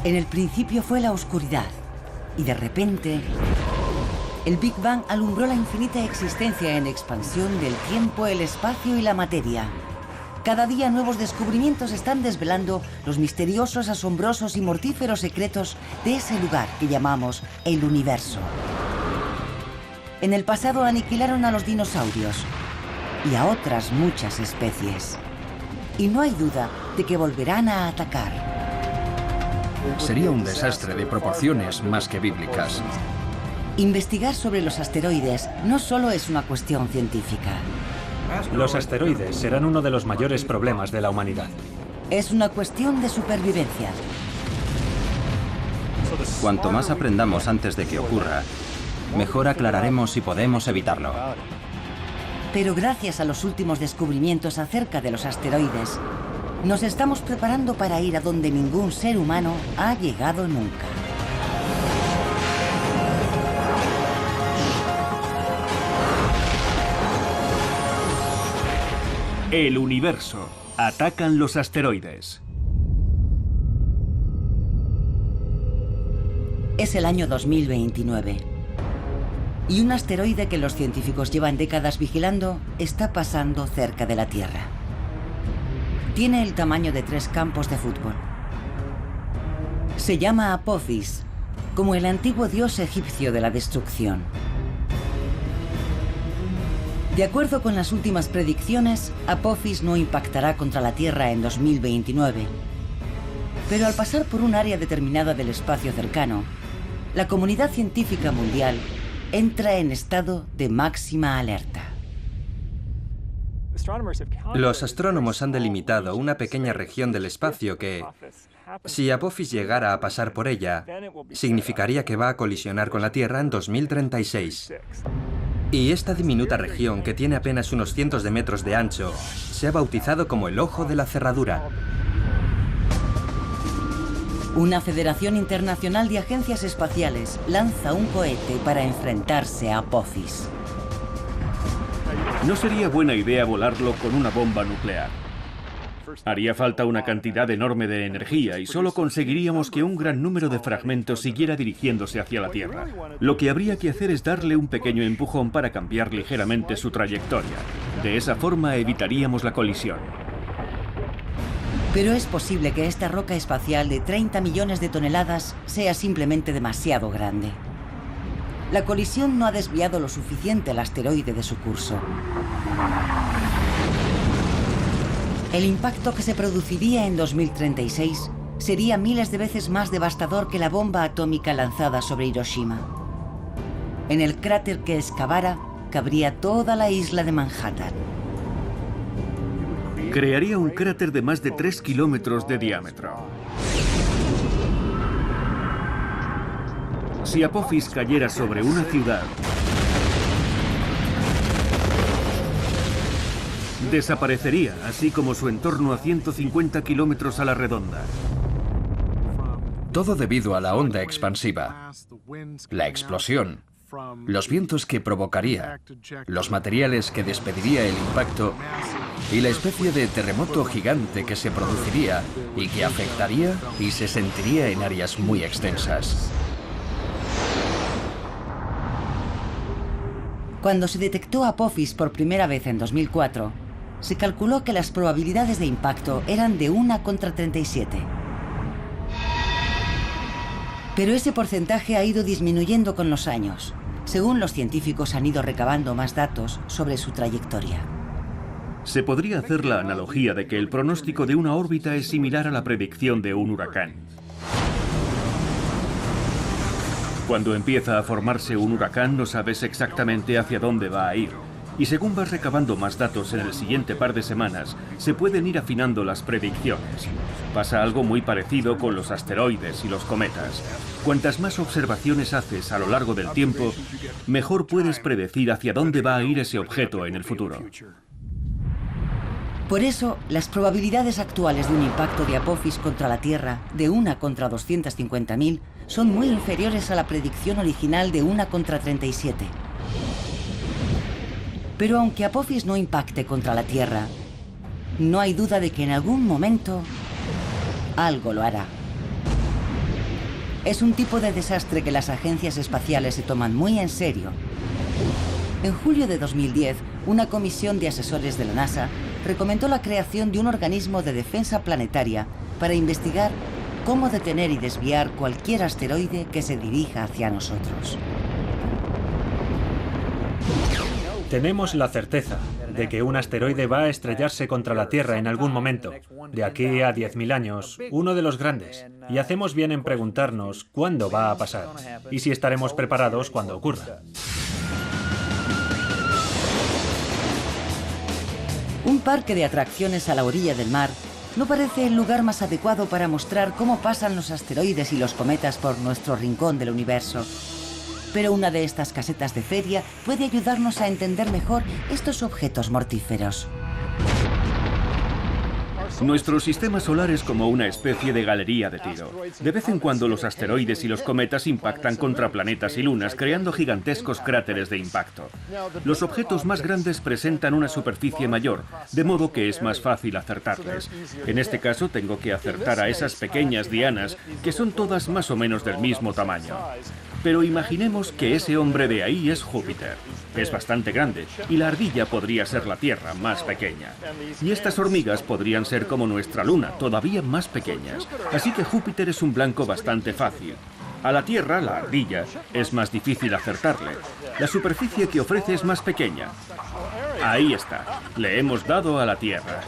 En el principio fue la oscuridad, y de repente, el Big Bang alumbró la infinita existencia en expansión del tiempo, el espacio y la materia. Cada día nuevos descubrimientos están desvelando los misteriosos, asombrosos y mortíferos secretos de ese lugar que llamamos el universo. En el pasado aniquilaron a los dinosaurios y a otras muchas especies. Y no hay duda de que volverán a atacar. Sería un desastre de proporciones más que bíblicas. Investigar sobre los asteroides no solo es una cuestión científica. Los asteroides serán uno de los mayores problemas de la humanidad. Es una cuestión de supervivencia. Cuanto más aprendamos antes de que ocurra, mejor aclararemos si podemos evitarlo. Pero gracias a los últimos descubrimientos acerca de los asteroides, nos estamos preparando para ir a donde ningún ser humano ha llegado nunca. El universo. Atacan los asteroides. Es el año 2029. Y un asteroide que los científicos llevan décadas vigilando está pasando cerca de la Tierra. Tiene el tamaño de 3 campos de fútbol. Se llama Apophis, como el antiguo dios egipcio de la destrucción. De acuerdo con las últimas predicciones, Apophis no impactará contra la Tierra en 2029. Pero al pasar por un área determinada del espacio cercano, la comunidad científica mundial entra en estado de máxima alerta. Los astrónomos han delimitado una pequeña región del espacio que, si Apophis llegara a pasar por ella, significaría que va a colisionar con la Tierra en 2036. Y esta diminuta región, que tiene apenas unos cientos de metros de ancho, se ha bautizado como el Ojo de la Cerradura. Una federación internacional de agencias espaciales lanza un cohete para enfrentarse a Apophis. No sería buena idea volarlo con una bomba nuclear. Haría falta una cantidad enorme de energía y solo conseguiríamos que un gran número de fragmentos siguiera dirigiéndose hacia la Tierra. Lo que habría que hacer es darle un pequeño empujón para cambiar ligeramente su trayectoria. De esa forma evitaríamos la colisión. Pero es posible que esta roca espacial de 30 millones de toneladas sea simplemente demasiado grande. La colisión no ha desviado lo suficiente al asteroide de su curso. El impacto que se produciría en 2036 sería miles de veces más devastador que la bomba atómica lanzada sobre Hiroshima. En el cráter que excavara cabría toda la isla de Manhattan. Crearía un cráter de más de 3 kilómetros de diámetro. Si Apophis cayera sobre una ciudad, desaparecería, así como su entorno a 150 kilómetros a la redonda. Todo debido a la onda expansiva, la explosión, los vientos que provocaría, los materiales que despediría el impacto y la especie de terremoto gigante que se produciría y que afectaría y se sentiría en áreas muy extensas. Cuando se detectó Apophis por primera vez en 2004, se calculó que las probabilidades de impacto eran de 1 contra 37. Pero ese porcentaje ha ido disminuyendo con los años, según los científicos han ido recabando más datos sobre su trayectoria. Se podría hacer la analogía de que el pronóstico de una órbita es similar a la predicción de un huracán. Cuando empieza a formarse un huracán no sabes exactamente hacia dónde va a ir. Y según vas recabando más datos en el siguiente par de semanas, se pueden ir afinando las predicciones. Pasa algo muy parecido con los asteroides y los cometas. Cuantas más observaciones haces a lo largo del tiempo, mejor puedes predecir hacia dónde va a ir ese objeto en el futuro. Por eso, las probabilidades actuales de un impacto de Apophis contra la Tierra, de 1 contra 250.000, son muy inferiores a la predicción original de 1 contra 37. Pero aunque Apophis no impacte contra la Tierra, no hay duda de que en algún momento algo lo hará. Es un tipo de desastre que las agencias espaciales se toman muy en serio. En julio de 2010, una comisión de asesores de la NASA recomendó la creación de un organismo de defensa planetaria para investigar cómo detener y desviar cualquier asteroide que se dirija hacia nosotros. Tenemos la certeza de que un asteroide va a estrellarse contra la Tierra en algún momento, de aquí a 10.000 años, uno de los grandes, y hacemos bien en preguntarnos cuándo va a pasar y si estaremos preparados cuando ocurra. Un parque de atracciones a la orilla del mar no parece el lugar más adecuado para mostrar cómo pasan los asteroides y los cometas por nuestro rincón del universo. Pero una de estas casetas de feria puede ayudarnos a entender mejor estos objetos mortíferos. Nuestro sistema solar es como una especie de galería de tiro. De vez en cuando los asteroides y los cometas impactan contra planetas y lunas, creando gigantescos cráteres de impacto. Los objetos más grandes presentan una superficie mayor, de modo que es más fácil acertarles. En este caso tengo que acertar a esas pequeñas dianas, que son todas más o menos del mismo tamaño. Pero imaginemos que ese hombre de ahí es Júpiter. Es bastante grande, y la ardilla podría ser la Tierra, más pequeña. Y estas hormigas podrían ser como nuestra Luna, todavía más pequeñas. Así que Júpiter es un blanco bastante fácil. A la Tierra, la ardilla, es más difícil acertarle. La superficie que ofrece es más pequeña. Ahí está, le hemos dado a la Tierra.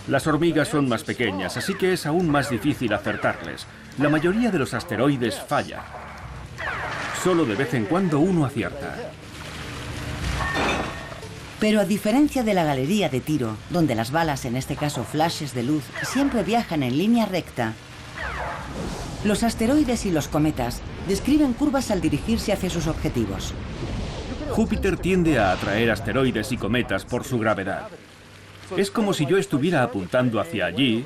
Las hormigas son más pequeñas, así que es aún más difícil acertarles. La mayoría de los asteroides falla. Solo de vez en cuando uno acierta. Pero a diferencia de la galería de tiro, donde las balas, en este caso flashes de luz, siempre viajan en línea recta, los asteroides y los cometas describen curvas al dirigirse hacia sus objetivos. Júpiter tiende a atraer asteroides y cometas por su gravedad. Es como si yo estuviera apuntando hacia allí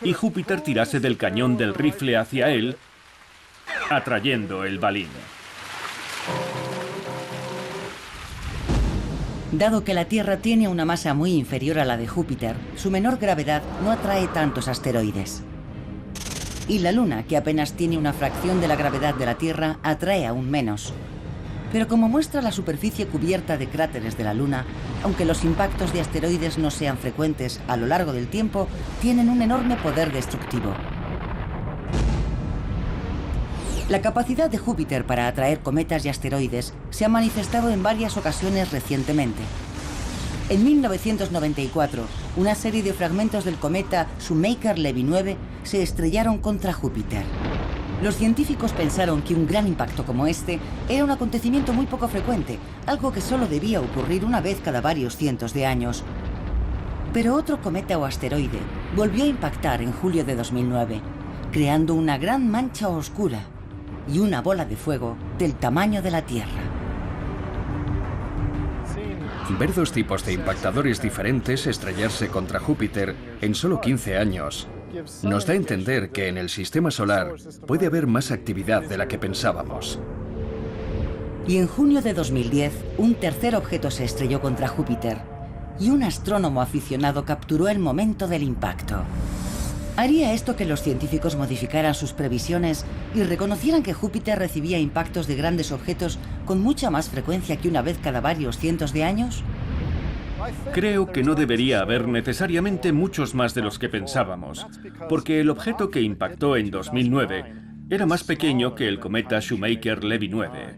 y Júpiter tirase del cañón del rifle hacia él, atrayendo el balín. Dado que la Tierra tiene una masa muy inferior a la de Júpiter, su menor gravedad no atrae tantos asteroides. Y la Luna, que apenas tiene una fracción de la gravedad de la Tierra, atrae aún menos. Pero como muestra la superficie cubierta de cráteres de la Luna, aunque los impactos de asteroides no sean frecuentes a lo largo del tiempo, tienen un enorme poder destructivo. La capacidad de Júpiter para atraer cometas y asteroides se ha manifestado en varias ocasiones recientemente. En 1994, una serie de fragmentos del cometa Shoemaker-Levy 9 se estrellaron contra Júpiter. Los científicos pensaron que un gran impacto como este era un acontecimiento muy poco frecuente, algo que solo debía ocurrir una vez cada varios cientos de años. Pero otro cometa o asteroide volvió a impactar en julio de 2009, creando una gran mancha oscura y una bola de fuego del tamaño de la Tierra. Ver dos tipos de impactadores diferentes estrellarse contra Júpiter en solo 15 años nos da a entender que en el sistema solar puede haber más actividad de la que pensábamos. Y en junio de 2010, un tercer objeto se estrelló contra Júpiter y un astrónomo aficionado capturó el momento del impacto. ¿Haría esto que los científicos modificaran sus previsiones y reconocieran que Júpiter recibía impactos de grandes objetos con mucha más frecuencia que una vez cada varios cientos de años? Creo que no debería haber necesariamente muchos más de los que pensábamos, porque el objeto que impactó en 2009 era más pequeño que el cometa Shoemaker-Levy 9.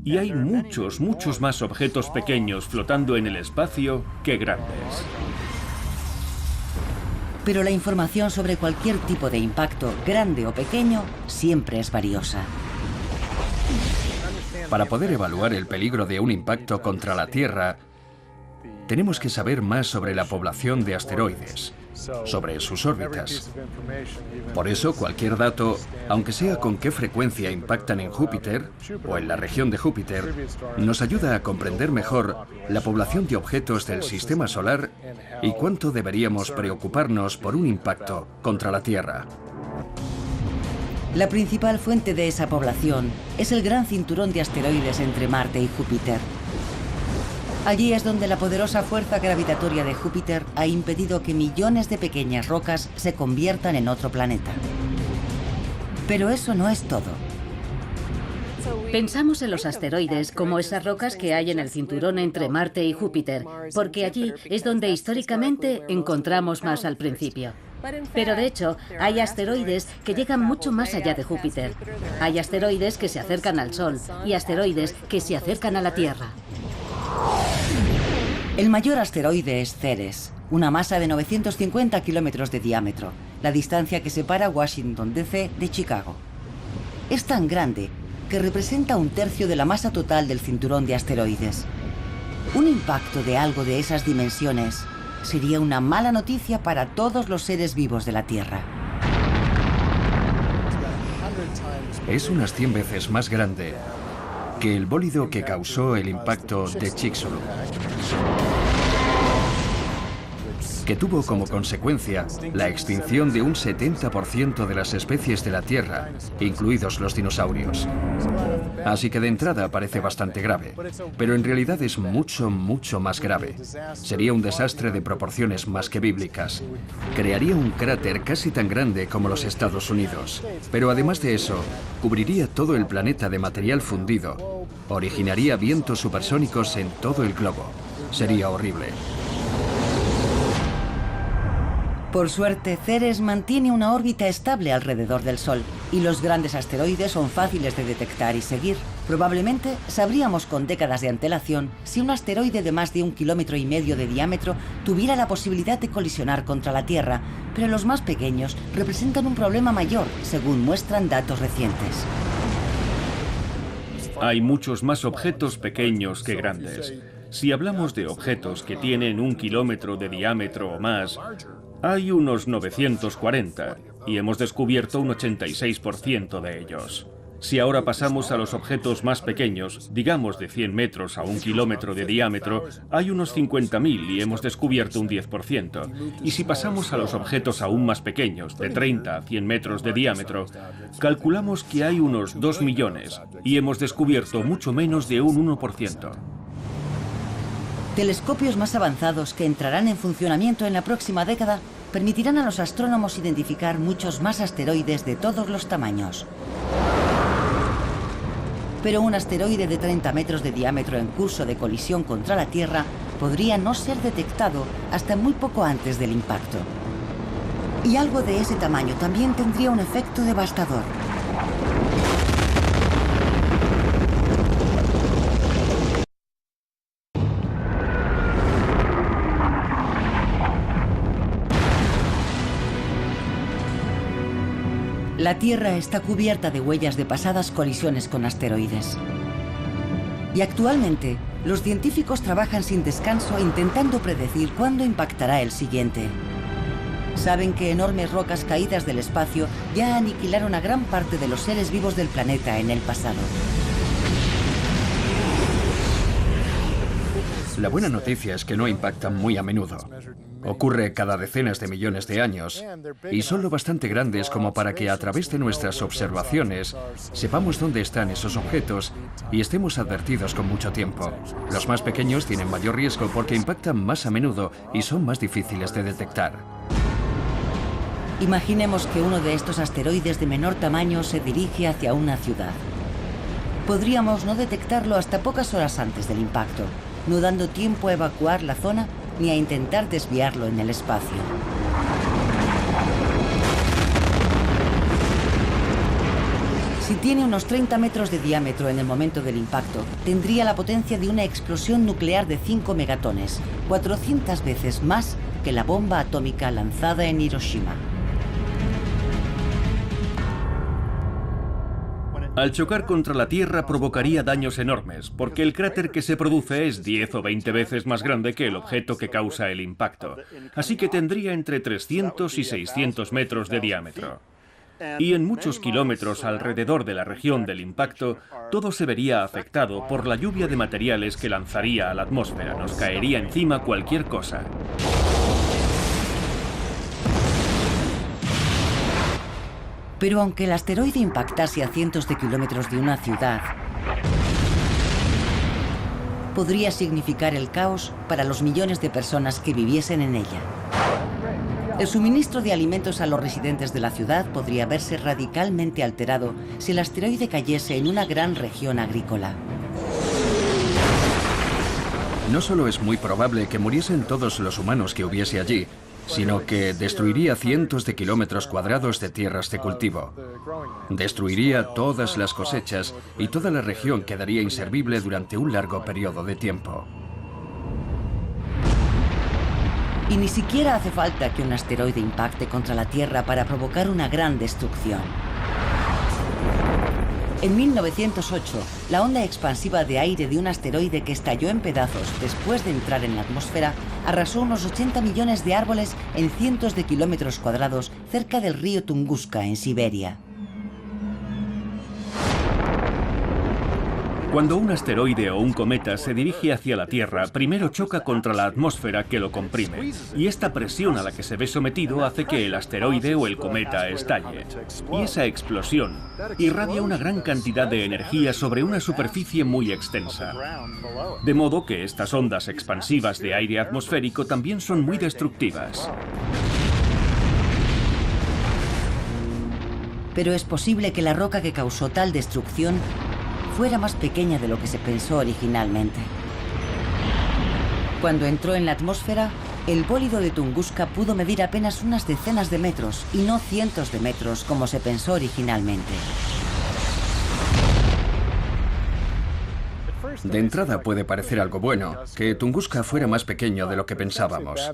Y hay muchos más objetos pequeños flotando en el espacio que grandes. Pero la información sobre cualquier tipo de impacto, grande o pequeño, siempre es valiosa. Para poder evaluar el peligro de un impacto contra la Tierra, tenemos que saber más sobre la población de asteroides, sobre sus órbitas. Por eso, cualquier dato, aunque sea con qué frecuencia impactan en Júpiter o en la región de Júpiter, nos ayuda a comprender mejor la población de objetos del sistema solar y cuánto deberíamos preocuparnos por un impacto contra la Tierra. La principal fuente de esa población es el gran cinturón de asteroides entre Marte y Júpiter. Allí es donde la poderosa fuerza gravitatoria de Júpiter ha impedido que millones de pequeñas rocas se conviertan en otro planeta. Pero eso no es todo. Pensamos en los asteroides como esas rocas que hay en el cinturón entre Marte y Júpiter, porque allí es donde históricamente encontramos más al principio. Pero de hecho, hay asteroides que llegan mucho más allá de Júpiter. Hay asteroides que se acercan al Sol y asteroides que se acercan a la Tierra. El mayor asteroide es Ceres, una masa de 950 kilómetros de diámetro, la distancia que separa Washington, D.C. de Chicago. Es tan grande que representa 1/3 de la masa total del cinturón de asteroides. Un impacto de algo de esas dimensiones sería una mala noticia para todos los seres vivos de la Tierra. Es unas 100 veces más grande que el bólido que causó el impacto de Chicxulub, que tuvo como consecuencia la extinción de un 70% de las especies de la Tierra, incluidos los dinosaurios. Así que de entrada parece bastante grave, pero en realidad es mucho, mucho más grave. Sería un desastre de proporciones más que bíblicas. Crearía un cráter casi tan grande como los Estados Unidos, pero además de eso, cubriría todo el planeta de material fundido, originaría vientos supersónicos en todo el globo. Sería horrible. Por suerte, Ceres mantiene una órbita estable alrededor del Sol y los grandes asteroides son fáciles de detectar y seguir. Probablemente sabríamos con décadas de antelación si un asteroide de más de 1,5 kilómetros de diámetro tuviera la posibilidad de colisionar contra la Tierra, pero los más pequeños representan un problema mayor, según muestran datos recientes. Hay muchos más objetos pequeños que grandes. Si hablamos de objetos que tienen 1 kilómetro de diámetro o más, hay unos 940 y hemos descubierto un 86% de ellos. Si ahora pasamos a los objetos más pequeños, digamos de 100 metros a 1 kilómetro de diámetro, hay unos 50.000 y hemos descubierto un 10%. Y si pasamos a los objetos aún más pequeños, de 30 a 100 metros de diámetro, calculamos que hay unos 2 millones y hemos descubierto mucho menos de un 1%. Telescopios más avanzados que entrarán en funcionamiento en la próxima década permitirán a los astrónomos identificar muchos más asteroides de todos los tamaños. Pero un asteroide de 30 metros de diámetro en curso de colisión contra la Tierra podría no ser detectado hasta muy poco antes del impacto. Y algo de ese tamaño también tendría un efecto devastador. La Tierra está cubierta de huellas de pasadas colisiones con asteroides. Y actualmente, los científicos trabajan sin descanso intentando predecir cuándo impactará el siguiente. Saben que enormes rocas caídas del espacio ya aniquilaron a gran parte de los seres vivos del planeta en el pasado. La buena noticia es que no impactan muy a menudo. Ocurre cada decenas de millones de años y son lo bastante grandes como para que a través de nuestras observaciones sepamos dónde están esos objetos y estemos advertidos con mucho tiempo. Los más pequeños tienen mayor riesgo porque impactan más a menudo y son más difíciles de detectar. Imaginemos que uno de estos asteroides de menor tamaño se dirige hacia una ciudad. Podríamos no detectarlo hasta pocas horas antes del impacto, no dando tiempo a evacuar la zona ni a intentar desviarlo en el espacio. Si tiene unos 30 metros de diámetro en el momento del impacto, tendría la potencia de una explosión nuclear de 5 megatones, 400 veces más que la bomba atómica lanzada en Hiroshima. Al chocar contra la Tierra provocaría daños enormes, porque el cráter que se produce es 10 o 20 veces más grande que el objeto que causa el impacto. Así que tendría entre 300 y 600 metros de diámetro. Y en muchos kilómetros alrededor de la región del impacto, todo se vería afectado por la lluvia de materiales que lanzaría a la atmósfera. Nos caería encima cualquier cosa. Pero aunque el asteroide impactase a cientos de kilómetros de una ciudad, podría significar el caos para los millones de personas que viviesen en ella. El suministro de alimentos a los residentes de la ciudad podría verse radicalmente alterado si el asteroide cayese en una gran región agrícola. No solo es muy probable que muriesen todos los humanos que hubiese allí, sino que destruiría cientos de kilómetros cuadrados de tierras de cultivo. Destruiría todas las cosechas y toda la región quedaría inservible durante un largo periodo de tiempo. Y ni siquiera hace falta que un asteroide impacte contra la Tierra para provocar una gran destrucción. En 1908, la onda expansiva de aire de un asteroide que estalló en pedazos después de entrar en la atmósfera arrasó unos 80 millones de árboles en cientos de kilómetros cuadrados cerca del río Tunguska, en Siberia. Cuando un asteroide o un cometa se dirige hacia la Tierra, primero choca contra la atmósfera que lo comprime, y esta presión a la que se ve sometido hace que el asteroide o el cometa estalle. Y esa explosión irradia una gran cantidad de energía sobre una superficie muy extensa. De modo que estas ondas expansivas de aire atmosférico también son muy destructivas. Pero es posible que la roca que causó tal destrucción fuera más pequeña de lo que se pensó originalmente. Cuando entró en la atmósfera, el bólido de Tunguska pudo medir apenas unas decenas de metros y no cientos de metros como se pensó originalmente. De entrada puede parecer algo bueno, que Tunguska fuera más pequeño de lo que pensábamos.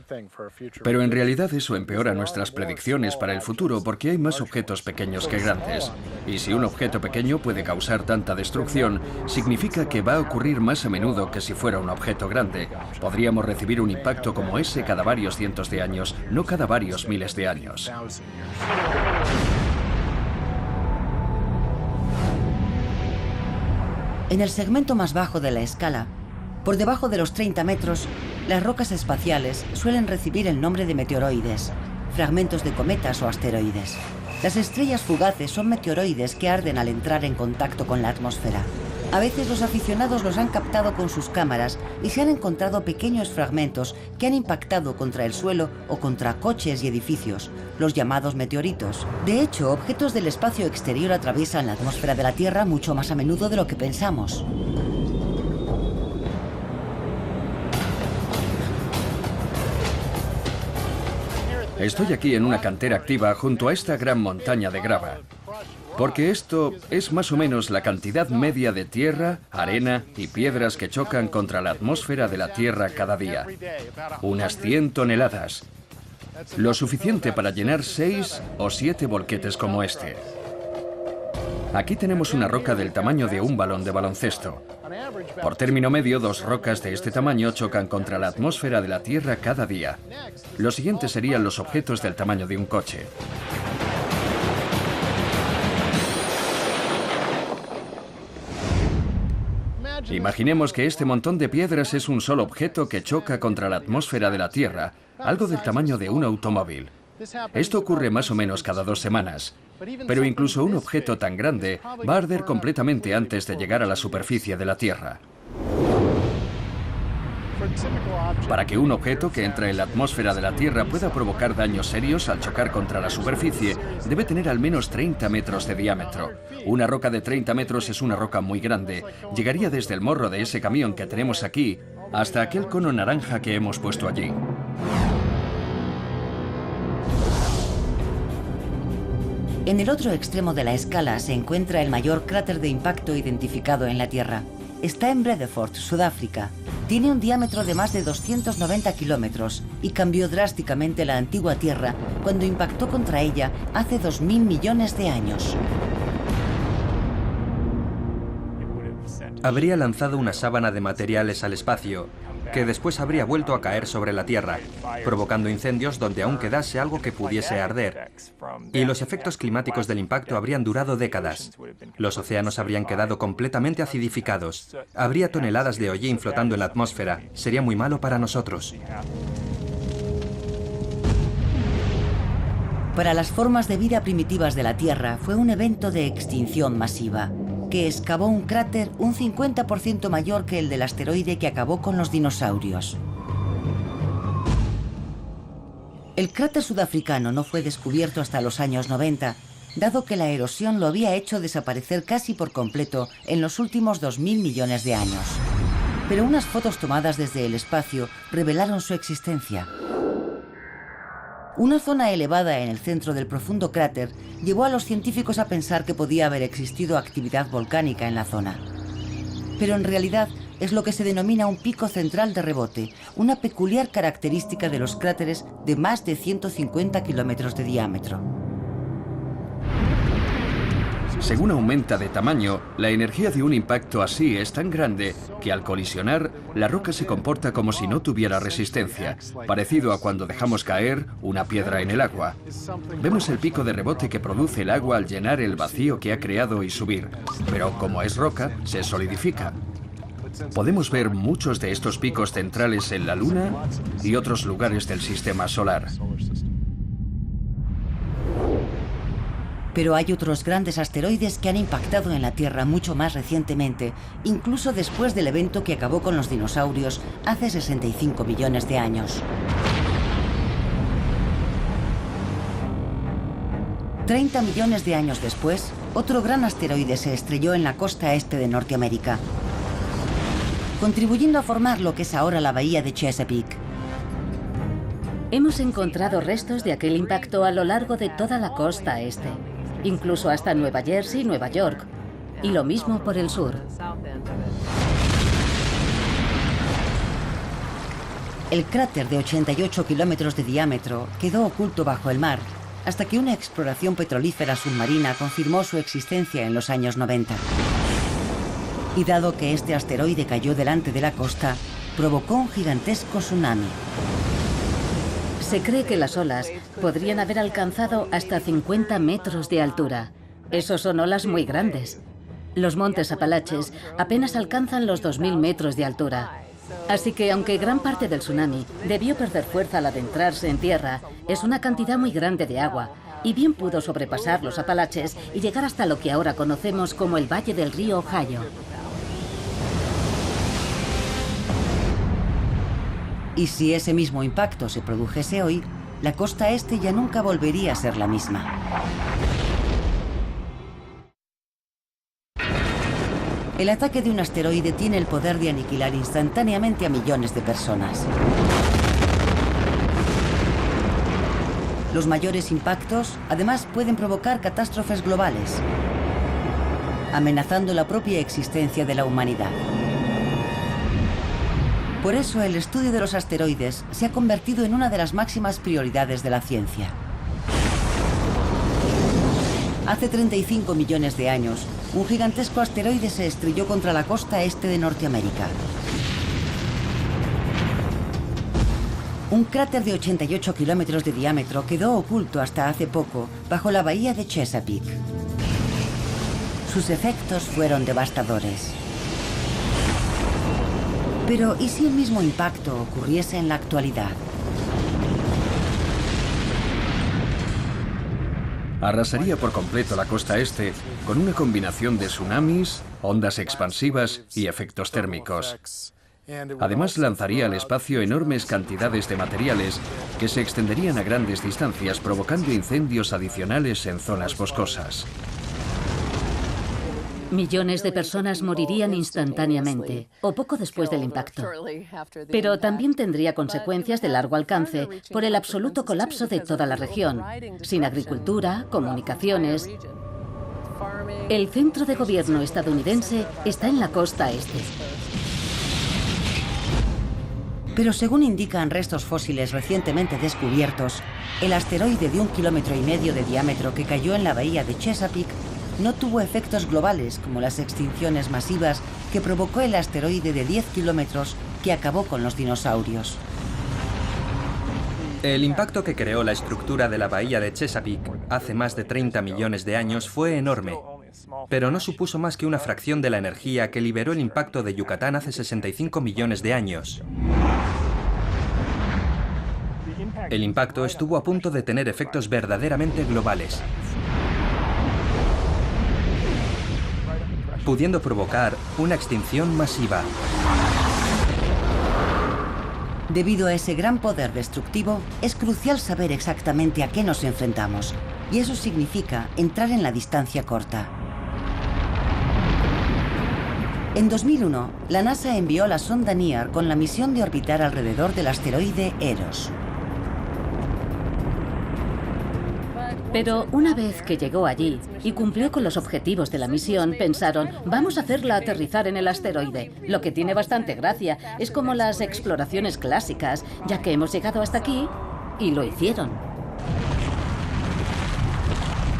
Pero en realidad eso empeora nuestras predicciones para el futuro porque hay más objetos pequeños que grandes. Y si un objeto pequeño puede causar tanta destrucción, significa que va a ocurrir más a menudo que si fuera un objeto grande. Podríamos recibir un impacto como ese cada varios cientos de años, no cada varios miles de años. En el segmento más bajo de la escala, por debajo de los 30 metros, las rocas espaciales suelen recibir el nombre de meteoroides, fragmentos de cometas o asteroides. Las estrellas fugaces son meteoroides que arden al entrar en contacto con la atmósfera. A veces los aficionados los han captado con sus cámaras y se han encontrado pequeños fragmentos que han impactado contra el suelo o contra coches y edificios, los llamados meteoritos. De hecho, objetos del espacio exterior atraviesan la atmósfera de la Tierra mucho más a menudo de lo que pensamos. Estoy aquí en una cantera activa junto a esta gran montaña de grava. Porque esto es más o menos la cantidad media de tierra, arena y piedras que chocan contra la atmósfera de la Tierra cada día. Unas 100 toneladas. Lo suficiente para llenar 6 o 7 volquetes como este. Aquí tenemos una roca del tamaño de un balón de baloncesto. Por término medio, 2 rocas de este tamaño chocan contra la atmósfera de la Tierra cada día. Los siguientes serían los objetos del tamaño de un coche. Imaginemos que este montón de piedras es un solo objeto que choca contra la atmósfera de la Tierra, algo del tamaño de un automóvil. Esto ocurre más o menos cada 2 semanas, pero incluso un objeto tan grande va a arder completamente antes de llegar a la superficie de la Tierra. Para que un objeto que entra en la atmósfera de la Tierra pueda provocar daños serios al chocar contra la superficie, debe tener al menos 30 metros de diámetro. Una roca de 30 metros es una roca muy grande. Llegaría desde el morro de ese camión que tenemos aquí hasta aquel cono naranja que hemos puesto allí. En el otro extremo de la escala se encuentra el mayor cráter de impacto identificado en la Tierra. Está en Bredefort, Sudáfrica. Tiene un diámetro de más de 290 kilómetros y cambió drásticamente la antigua Tierra cuando impactó contra ella hace 2.000 millones de años. Habría lanzado una sábana de materiales al espacio, que después habría vuelto a caer sobre la Tierra, provocando incendios donde aún quedase algo que pudiese arder. Y los efectos climáticos del impacto habrían durado décadas. Los océanos habrían quedado completamente acidificados. Habría toneladas de hollín flotando en la atmósfera. Sería muy malo para nosotros. Para las formas de vida primitivas de la Tierra fue un evento de extinción masiva, que excavó un cráter un 50% mayor que el del asteroide que acabó con los dinosaurios. El cráter sudafricano no fue descubierto hasta los años 90, dado que la erosión lo había hecho desaparecer casi por completo en los últimos 2.000 millones de años. Pero unas fotos tomadas desde el espacio revelaron su existencia. Una zona elevada en el centro del profundo cráter llevó a los científicos a pensar que podía haber existido actividad volcánica en la zona. Pero en realidad es lo que se denomina un pico central de rebote, una peculiar característica de los cráteres de más de 150 kilómetros de diámetro. Según aumenta de tamaño, la energía de un impacto así es tan grande que al colisionar, la roca se comporta como si no tuviera resistencia, parecido a cuando dejamos caer una piedra en el agua. Vemos el pico de rebote que produce el agua al llenar el vacío que ha creado y subir, pero como es roca, se solidifica. Podemos ver muchos de estos picos centrales en la Luna y otros lugares del sistema solar. Pero hay otros grandes asteroides que han impactado en la Tierra mucho más recientemente, incluso después del evento que acabó con los dinosaurios hace 65 millones de años. 30 millones de años después, otro gran asteroide se estrelló en la costa este de Norteamérica, contribuyendo a formar lo que es ahora la bahía de Chesapeake. Hemos encontrado restos de aquel impacto a lo largo de toda la costa este, incluso hasta Nueva Jersey y Nueva York, y lo mismo por el sur. El cráter de 88 kilómetros de diámetro quedó oculto bajo el mar hasta que una exploración petrolífera submarina confirmó su existencia en los años 90. Y dado que este asteroide cayó delante de la costa, provocó un gigantesco tsunami. Se cree que las olas podrían haber alcanzado hasta 50 metros de altura. Esos son olas muy grandes. Los montes Apalaches apenas alcanzan los 2.000 metros de altura. Así que, aunque gran parte del tsunami debió perder fuerza al adentrarse en tierra, es una cantidad muy grande de agua, y bien pudo sobrepasar los Apalaches y llegar hasta lo que ahora conocemos como el valle del río Ohio. Y si ese mismo impacto se produjese hoy, la costa este ya nunca volvería a ser la misma. El ataque de un asteroide tiene el poder de aniquilar instantáneamente a millones de personas. Los mayores impactos, además, pueden provocar catástrofes globales, amenazando la propia existencia de la humanidad. Por eso, el estudio de los asteroides se ha convertido en una de las máximas prioridades de la ciencia. Hace 35 millones de años, un gigantesco asteroide se estrelló contra la costa este de Norteamérica. Un cráter de 88 kilómetros de diámetro quedó oculto hasta hace poco bajo la bahía de Chesapeake. Sus efectos fueron devastadores. Pero, ¿y si el mismo impacto ocurriese en la actualidad? Arrasaría por completo la costa este con una combinación de tsunamis, ondas expansivas y efectos térmicos. Además, lanzaría al espacio enormes cantidades de materiales que se extenderían a grandes distancias, provocando incendios adicionales en zonas boscosas. Millones de personas morirían instantáneamente o poco después del impacto. Pero también tendría consecuencias de largo alcance por el absoluto colapso de toda la región, sin agricultura, comunicaciones. El centro de gobierno estadounidense está en la costa este. Pero según indican restos fósiles recientemente descubiertos, el asteroide de 1,5 kilómetros de diámetro que cayó en la bahía de Chesapeake no tuvo efectos globales como las extinciones masivas que provocó el asteroide de 10 kilómetros que acabó con los dinosaurios. El impacto que creó la estructura de la bahía de Chesapeake hace más de 30 millones de años fue enorme, pero no supuso más que una fracción de la energía que liberó el impacto de Yucatán hace 65 millones de años. El impacto estuvo a punto de tener efectos verdaderamente globales, pudiendo provocar una extinción masiva. Debido a ese gran poder destructivo, es crucial saber exactamente a qué nos enfrentamos, y eso significa entrar en la distancia corta. En 2001, la NASA envió la sonda NEAR con la misión de orbitar alrededor del asteroide Eros. Pero una vez que llegó allí y cumplió con los objetivos de la misión, pensaron, vamos a hacerla aterrizar en el asteroide. Lo que tiene bastante gracia, es como las exploraciones clásicas, ya que hemos llegado hasta aquí y lo hicieron.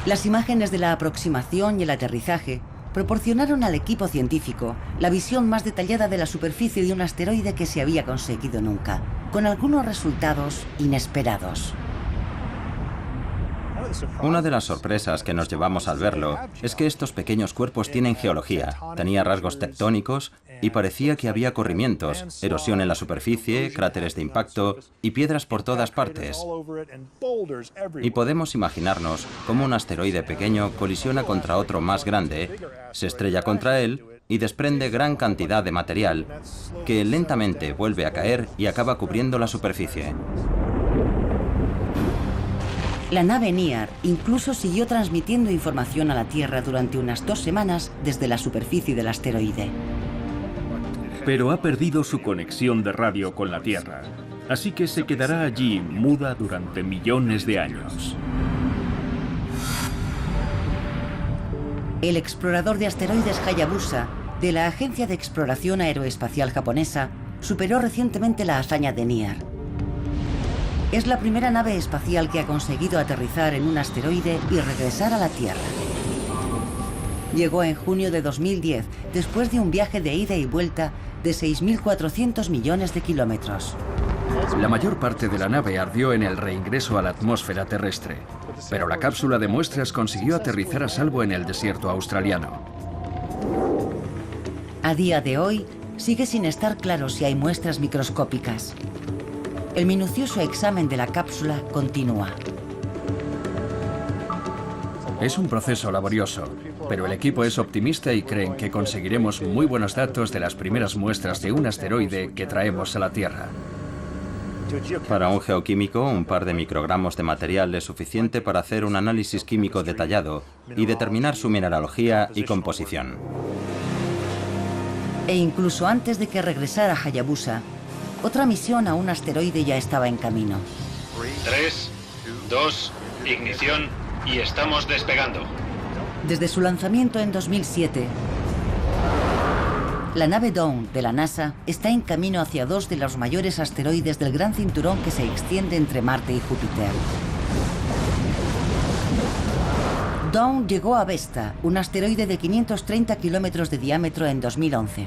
Las imágenes de la aproximación y el aterrizaje proporcionaron al equipo científico la visión más detallada de la superficie de un asteroide que se había conseguido nunca, con algunos resultados inesperados. Una de las sorpresas que nos llevamos al verlo es que estos pequeños cuerpos tienen geología. Tenía rasgos tectónicos y parecía que había corrimientos, erosión en la superficie, cráteres de impacto y piedras por todas partes. Y podemos imaginarnos cómo un asteroide pequeño colisiona contra otro más grande, se estrella contra él y desprende gran cantidad de material que lentamente vuelve a caer y acaba cubriendo la superficie. La nave NEAR incluso siguió transmitiendo información a la Tierra durante unas 2 semanas desde la superficie del asteroide. Pero ha perdido su conexión de radio con la Tierra, así que se quedará allí muda durante millones de años. El explorador de asteroides Hayabusa, de la Agencia de Exploración Aeroespacial Japonesa, superó recientemente la hazaña de NEAR. Es la primera nave espacial que ha conseguido aterrizar en un asteroide y regresar a la Tierra. Llegó en junio de 2010, después de un viaje de ida y vuelta de 6.400 millones de kilómetros. La mayor parte de la nave ardió en el reingreso a la atmósfera terrestre, pero la cápsula de muestras consiguió aterrizar a salvo en el desierto australiano. A día de hoy, sigue sin estar claro si hay muestras microscópicas. El minucioso examen de la cápsula continúa. Es un proceso laborioso, pero el equipo es optimista y creen que conseguiremos muy buenos datos de las primeras muestras de un asteroide que traemos a la Tierra. Para un geoquímico, un par de microgramos de material es suficiente para hacer un análisis químico detallado y determinar su mineralogía y composición. E incluso antes de que regresara Hayabusa, otra misión a un asteroide ya estaba en camino. 3, 2, ignición y estamos despegando. Desde su lanzamiento en 2007, la nave Dawn de la NASA está en camino hacia 2 de los mayores asteroides del gran cinturón que se extiende entre Marte y Júpiter. Dawn llegó a Vesta, un asteroide de 530 kilómetros de diámetro, en 2011.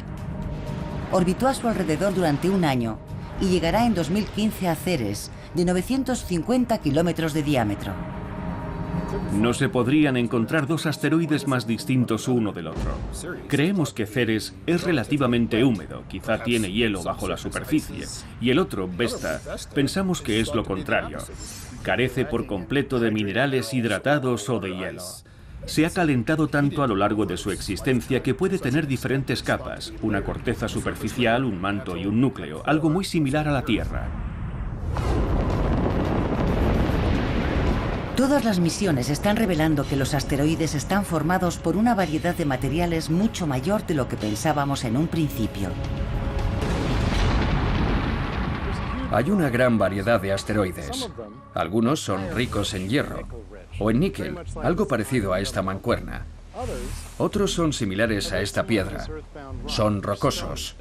Orbitó a su alrededor durante un año y llegará en 2015 a Ceres, de 950 kilómetros de diámetro. No se podrían encontrar 2 asteroides más distintos uno del otro. Creemos que Ceres es relativamente húmedo, quizá tiene hielo bajo la superficie, y el otro, Vesta, pensamos que es lo contrario. Carece por completo de minerales hidratados o de hielo. Se ha calentado tanto a lo largo de su existencia que puede tener diferentes capas, una corteza superficial, un manto y un núcleo, algo muy similar a la Tierra. Todas las misiones están revelando que los asteroides están formados por una variedad de materiales mucho mayor de lo que pensábamos en un principio. Hay una gran variedad de asteroides. Algunos son ricos en hierro o en níquel, algo parecido a esta mancuerna. Otros son similares a esta piedra. Son rocosos.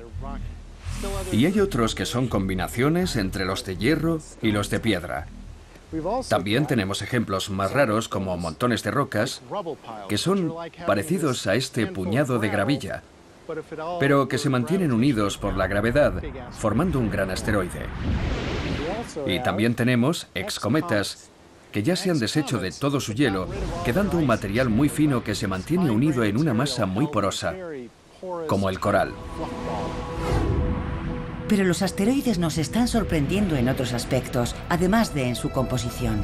Y hay otros que son combinaciones entre los de hierro y los de piedra. También tenemos ejemplos más raros como montones de rocas que son parecidos a este puñado de gravilla, pero que se mantienen unidos por la gravedad, formando un gran asteroide. Y también tenemos excometas que ya se han deshecho de todo su hielo, quedando un material muy fino que se mantiene unido en una masa muy porosa, como el coral. Pero los asteroides nos están sorprendiendo en otros aspectos, además de en su composición.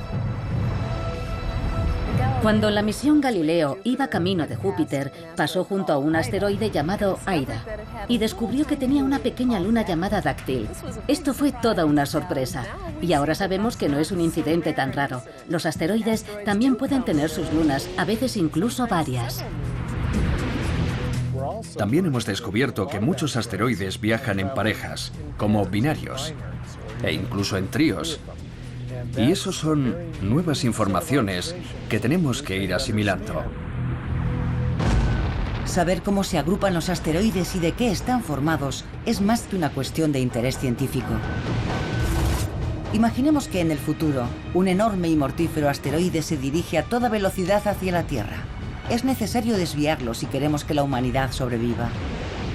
Cuando la misión Galileo iba camino de Júpiter, pasó junto a un asteroide llamado Aida y descubrió que tenía una pequeña luna llamada Dáctil. Esto fue toda una sorpresa. Y ahora sabemos que no es un incidente tan raro. Los asteroides también pueden tener sus lunas, a veces incluso varias. También hemos descubierto que muchos asteroides viajan en parejas, como binarios, e incluso en tríos. Y eso son nuevas informaciones que tenemos que ir asimilando. Saber cómo se agrupan los asteroides y de qué están formados es más que una cuestión de interés científico. Imaginemos que en el futuro, un enorme y mortífero asteroide se dirige a toda velocidad hacia la Tierra. Es necesario desviarlo si queremos que la humanidad sobreviva.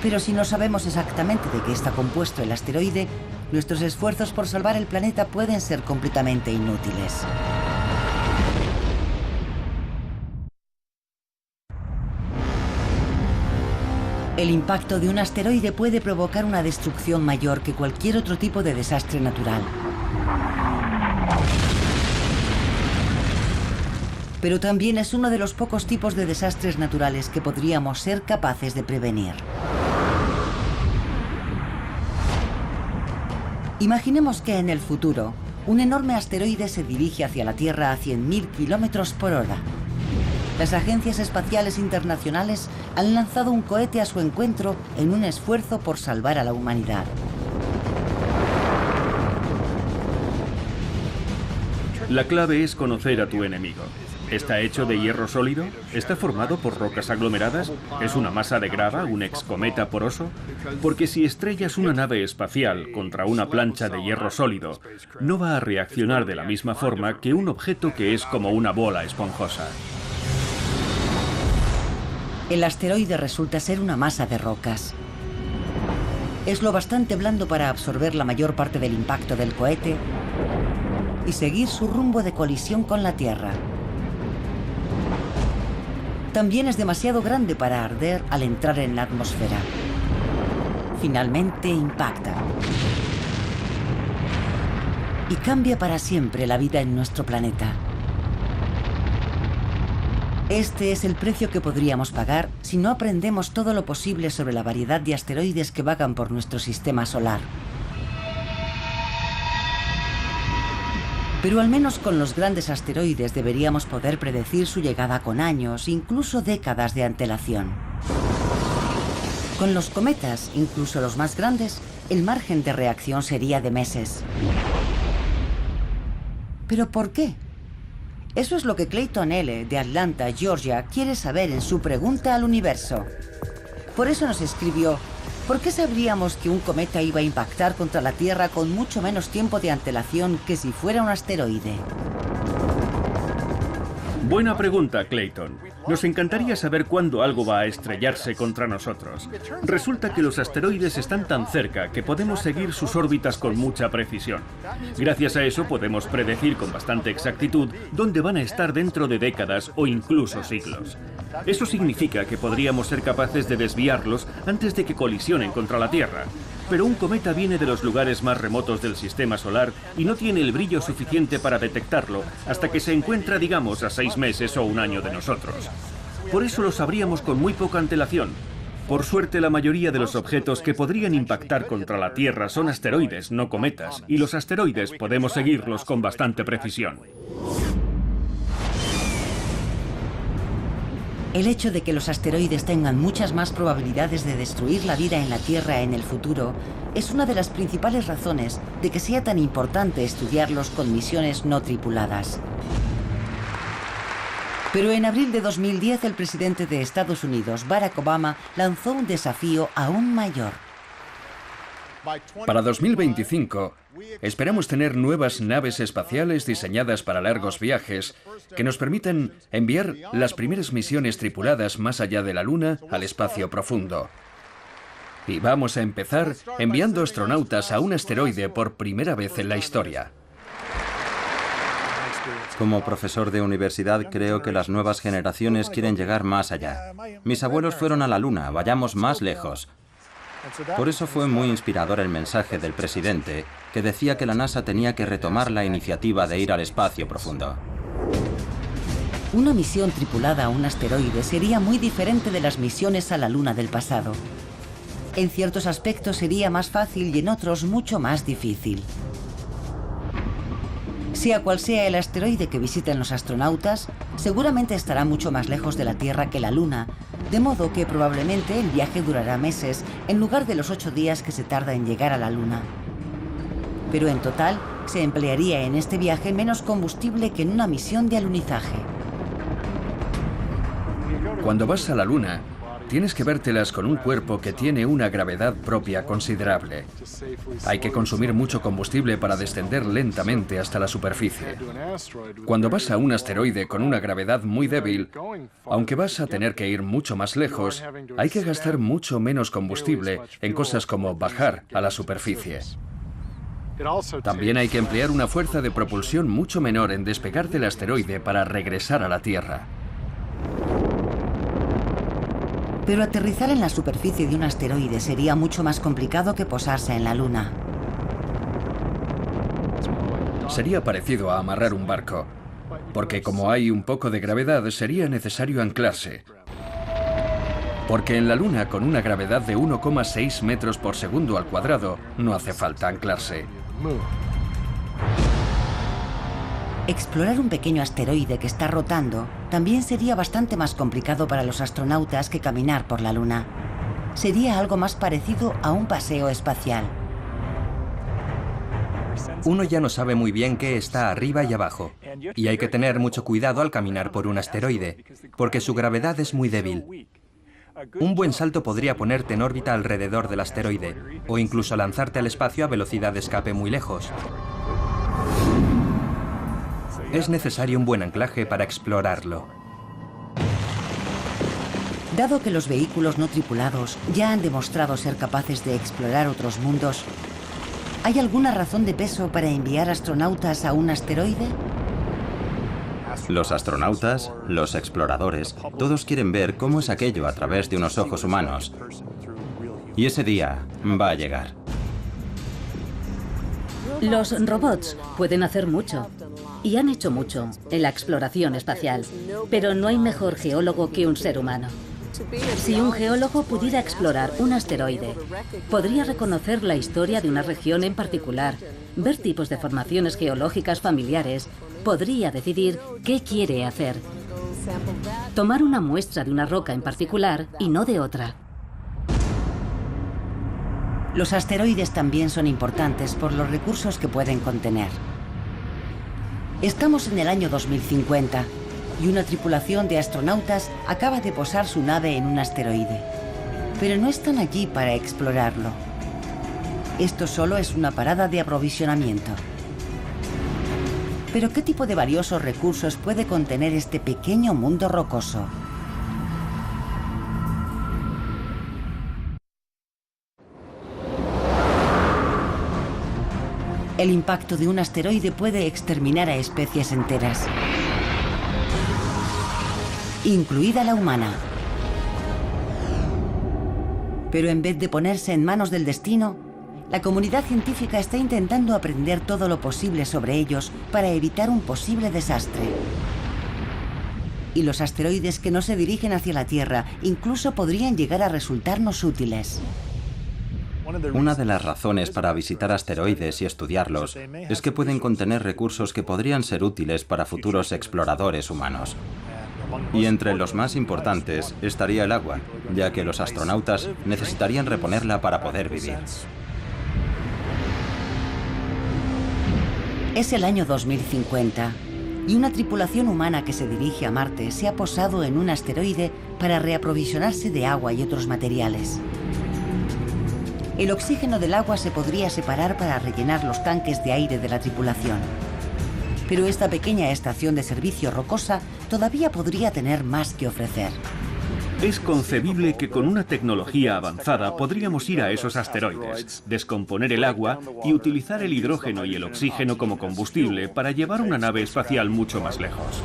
Pero si no sabemos exactamente de qué está compuesto el asteroide, nuestros esfuerzos por salvar el planeta pueden ser completamente inútiles. El impacto de un asteroide puede provocar una destrucción mayor que cualquier otro tipo de desastre natural. Pero también es uno de los pocos tipos de desastres naturales que podríamos ser capaces de prevenir. Imaginemos que en el futuro, un enorme asteroide se dirige hacia la Tierra a 100.000 kilómetros por hora. Las agencias espaciales internacionales han lanzado un cohete a su encuentro en un esfuerzo por salvar a la humanidad. La clave es conocer a tu enemigo. ¿Está hecho de hierro sólido? ¿Está formado por rocas aglomeradas? ¿Es una masa de grava, un excometa poroso? Porque si estrellas una nave espacial contra una plancha de hierro sólido, no va a reaccionar de la misma forma que un objeto que es como una bola esponjosa. El asteroide resulta ser una masa de rocas. Es lo bastante blando para absorber la mayor parte del impacto del cohete y seguir su rumbo de colisión con la Tierra. También es demasiado grande para arder al entrar en la atmósfera. Finalmente impacta. Y cambia para siempre la vida en nuestro planeta. Este es el precio que podríamos pagar si no aprendemos todo lo posible sobre la variedad de asteroides que vagan por nuestro sistema solar. Pero al menos con los grandes asteroides deberíamos poder predecir su llegada con años, incluso décadas de antelación. Con los cometas, incluso los más grandes, el margen de reacción sería de meses. ¿Pero por qué? Eso es lo que Clayton L., de Atlanta, Georgia, quiere saber en su pregunta al universo. Por eso nos escribió: ¿por qué sabríamos que un cometa iba a impactar contra la Tierra con mucho menos tiempo de antelación que si fuera un asteroide? Buena pregunta, Clayton. Nos encantaría saber cuándo algo va a estrellarse contra nosotros. Resulta que los asteroides están tan cerca que podemos seguir sus órbitas con mucha precisión. Gracias a eso podemos predecir con bastante exactitud dónde van a estar dentro de décadas o incluso siglos. Eso significa que podríamos ser capaces de desviarlos antes de que colisionen contra la Tierra. Pero un cometa viene de los lugares más remotos del sistema solar y no tiene el brillo suficiente para detectarlo hasta que se encuentra, digamos, a 6 meses o un año de nosotros. Por eso lo sabríamos con muy poca antelación. Por suerte, la mayoría de los objetos que podrían impactar contra la Tierra son asteroides, no cometas, y los asteroides podemos seguirlos con bastante precisión. El hecho de que los asteroides tengan muchas más probabilidades de destruir la vida en la Tierra en el futuro es una de las principales razones de que sea tan importante estudiarlos con misiones no tripuladas. Pero en abril de 2010 el presidente de Estados Unidos, Barack Obama, lanzó un desafío aún mayor. Para 2025, esperamos tener nuevas naves espaciales diseñadas para largos viajes que nos permitan enviar las primeras misiones tripuladas más allá de la Luna al espacio profundo. Y vamos a empezar enviando astronautas a un asteroide por primera vez en la historia. Como profesor de universidad, creo que las nuevas generaciones quieren llegar más allá. Mis abuelos fueron a la Luna, vayamos más lejos. Por eso fue muy inspirador el mensaje del presidente, que decía que la NASA tenía que retomar la iniciativa de ir al espacio profundo. Una misión tripulada a un asteroide sería muy diferente de las misiones a la Luna del pasado. En ciertos aspectos sería más fácil y en otros mucho más difícil. Sea cual sea el asteroide que visiten los astronautas, seguramente estará mucho más lejos de la Tierra que la Luna, de modo que probablemente el viaje durará meses en lugar de los 8 días que se tarda en llegar a la Luna. Pero en total, se emplearía en este viaje menos combustible que en una misión de alunizaje. Cuando vas a la Luna, tienes que vértelas con un cuerpo que tiene una gravedad propia considerable. Hay que consumir mucho combustible para descender lentamente hasta la superficie. Cuando vas a un asteroide con una gravedad muy débil, aunque vas a tener que ir mucho más lejos, hay que gastar mucho menos combustible en cosas como bajar a la superficie. También hay que emplear una fuerza de propulsión mucho menor en despegar del asteroide para regresar a la Tierra. Pero aterrizar en la superficie de un asteroide sería mucho más complicado que posarse en la Luna. Sería parecido a amarrar un barco, porque como hay un poco de gravedad, sería necesario anclarse. Porque en la Luna, con una gravedad de 1,6 metros por segundo al cuadrado, no hace falta anclarse. Explorar un pequeño asteroide que está rotando también sería bastante más complicado para los astronautas que caminar por la Luna. Sería algo más parecido a un paseo espacial. Uno ya no sabe muy bien qué está arriba y abajo, y hay que tener mucho cuidado al caminar por un asteroide, porque su gravedad es muy débil. Un buen salto podría ponerte en órbita alrededor del asteroide, o incluso lanzarte al espacio a velocidad de escape muy lejos. Es necesario un buen anclaje para explorarlo. Dado que los vehículos no tripulados ya han demostrado ser capaces de explorar otros mundos, ¿hay alguna razón de peso para enviar astronautas a un asteroide? Los astronautas, los exploradores, todos quieren ver cómo es aquello a través de unos ojos humanos. Y ese día va a llegar. Los robots pueden hacer mucho. Y han hecho mucho en la exploración espacial, pero no hay mejor geólogo que un ser humano. Si un geólogo pudiera explorar un asteroide, podría reconocer la historia de una región en particular, ver tipos de formaciones geológicas familiares, podría decidir qué quiere hacer. Tomar una muestra de una roca en particular y no de otra. Los asteroides también son importantes por los recursos que pueden contener. Estamos en el año 2050 y una tripulación de astronautas acaba de posar su nave en un asteroide. Pero no están allí para explorarlo. Esto solo es una parada de aprovisionamiento. ¿Pero qué tipo de valiosos recursos puede contener este pequeño mundo rocoso? El impacto de un asteroide puede exterminar a especies enteras, incluida la humana. Pero en vez de ponerse en manos del destino, la comunidad científica está intentando aprender todo lo posible sobre ellos para evitar un posible desastre. Y los asteroides que no se dirigen hacia la Tierra incluso podrían llegar a resultarnos útiles. Una de las razones para visitar asteroides y estudiarlos es que pueden contener recursos que podrían ser útiles para futuros exploradores humanos. Y entre los más importantes estaría el agua, ya que los astronautas necesitarían reponerla para poder vivir. Es el año 2050 y una tripulación humana que se dirige a Marte se ha posado en un asteroide para reaprovisionarse de agua y otros materiales. El oxígeno del agua se podría separar para rellenar los tanques de aire de la tripulación. Pero esta pequeña estación de servicio rocosa todavía podría tener más que ofrecer. Es concebible que con una tecnología avanzada podríamos ir a esos asteroides, descomponer el agua y utilizar el hidrógeno y el oxígeno como combustible para llevar una nave espacial mucho más lejos.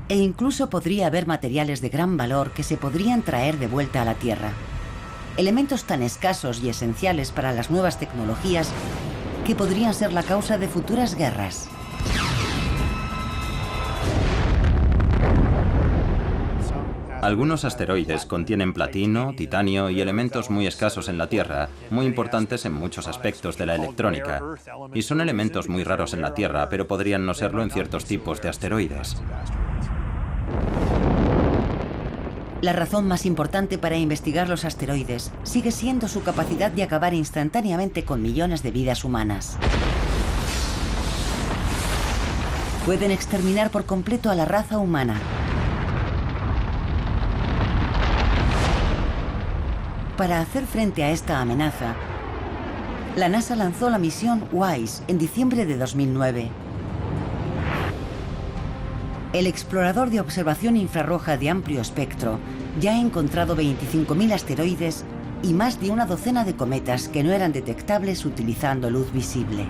E incluso podría haber materiales de gran valor que se podrían traer de vuelta a la Tierra. Elementos tan escasos y esenciales para las nuevas tecnologías que podrían ser la causa de futuras guerras. Algunos asteroides contienen platino, titanio y elementos muy escasos en la Tierra, muy importantes en muchos aspectos de la electrónica. Y son elementos muy raros en la Tierra, pero podrían no serlo en ciertos tipos de asteroides. La razón más importante para investigar los asteroides sigue siendo su capacidad de acabar instantáneamente con millones de vidas humanas. Pueden exterminar por completo a la raza humana. Para hacer frente a esta amenaza, la NASA lanzó la misión WISE en diciembre de 2009. El explorador de observación infrarroja de amplio espectro ya ha encontrado 25.000 asteroides y más de una docena de cometas que no eran detectables utilizando luz visible.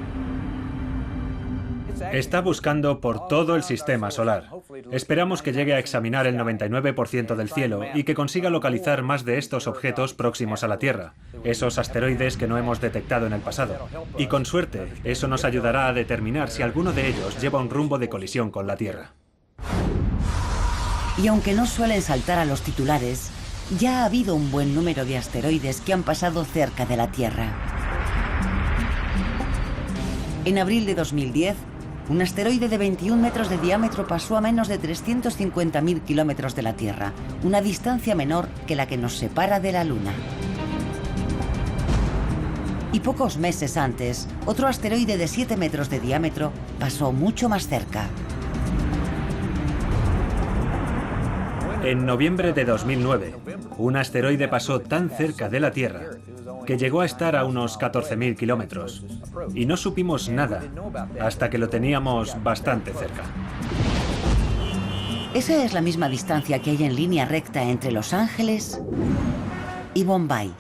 Está buscando por todo el sistema solar. Esperamos que llegue a examinar el 99% del cielo y que consiga localizar más de estos objetos próximos a la Tierra, esos asteroides que no hemos detectado en el pasado. Y con suerte, eso nos ayudará a determinar si alguno de ellos lleva un rumbo de colisión con la Tierra. Y aunque no suelen saltar a los titulares, ya ha habido un buen número de asteroides que han pasado cerca de la Tierra. En abril de 2010, un asteroide de 21 metros de diámetro pasó a menos de 350.000 kilómetros de la Tierra, una distancia menor que la que nos separa de la Luna. Y pocos meses antes, otro asteroide de 7 metros de diámetro pasó mucho más cerca. En noviembre de 2009, un asteroide pasó tan cerca de la Tierra que llegó a estar a unos 14.000 kilómetros. Y no supimos nada hasta que lo teníamos bastante cerca. Esa es la misma distancia que hay en línea recta entre Los Ángeles y Bombay.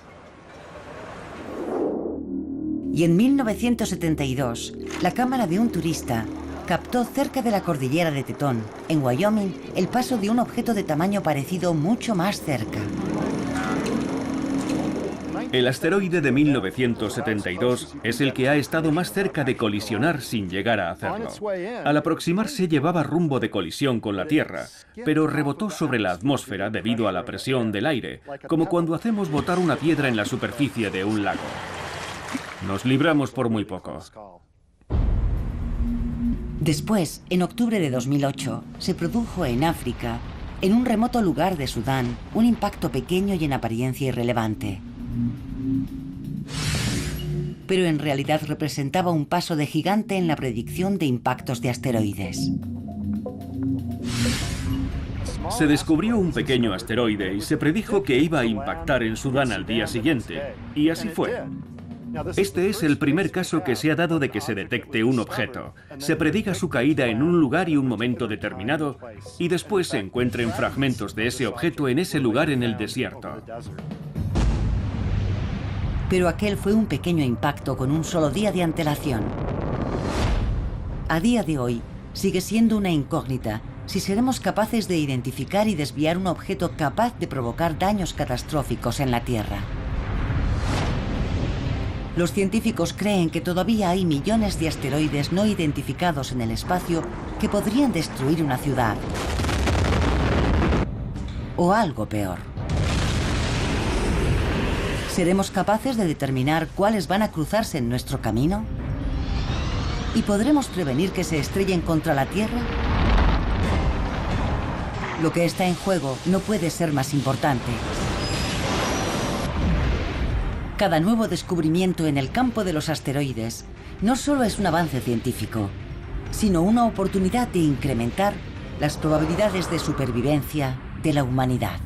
Y en 1972, la cámara de un turista captó cerca de la cordillera de Tetón, en Wyoming, el paso de un objeto de tamaño parecido mucho más cerca. El asteroide de 1972 es el que ha estado más cerca de colisionar sin llegar a hacerlo. Al aproximarse llevaba rumbo de colisión con la Tierra, pero rebotó sobre la atmósfera debido a la presión del aire, como cuando hacemos botar una piedra en la superficie de un lago. Nos libramos por muy poco. Después, en octubre de 2008, se produjo en África, en un remoto lugar de Sudán, un impacto pequeño y en apariencia irrelevante. Pero en realidad representaba un paso de gigante en la predicción de impactos de asteroides. Se descubrió un pequeño asteroide y se predijo que iba a impactar en Sudán al día siguiente, y así fue. Este es el primer caso que se ha dado de que se detecte un objeto, se prediga su caída en un lugar y un momento determinado, y después se encuentren fragmentos de ese objeto en ese lugar en el desierto. Pero aquel fue un pequeño impacto con un solo día de antelación. A día de hoy, sigue siendo una incógnita si seremos capaces de identificar y desviar un objeto capaz de provocar daños catastróficos en la Tierra. Los científicos creen que todavía hay millones de asteroides no identificados en el espacio que podrían destruir una ciudad. O algo peor. ¿Seremos capaces de determinar cuáles van a cruzarse en nuestro camino? ¿Y podremos prevenir que se estrellen contra la Tierra? Lo que está en juego no puede ser más importante. Cada nuevo descubrimiento en el campo de los asteroides no solo es un avance científico, sino una oportunidad de incrementar las probabilidades de supervivencia de la humanidad.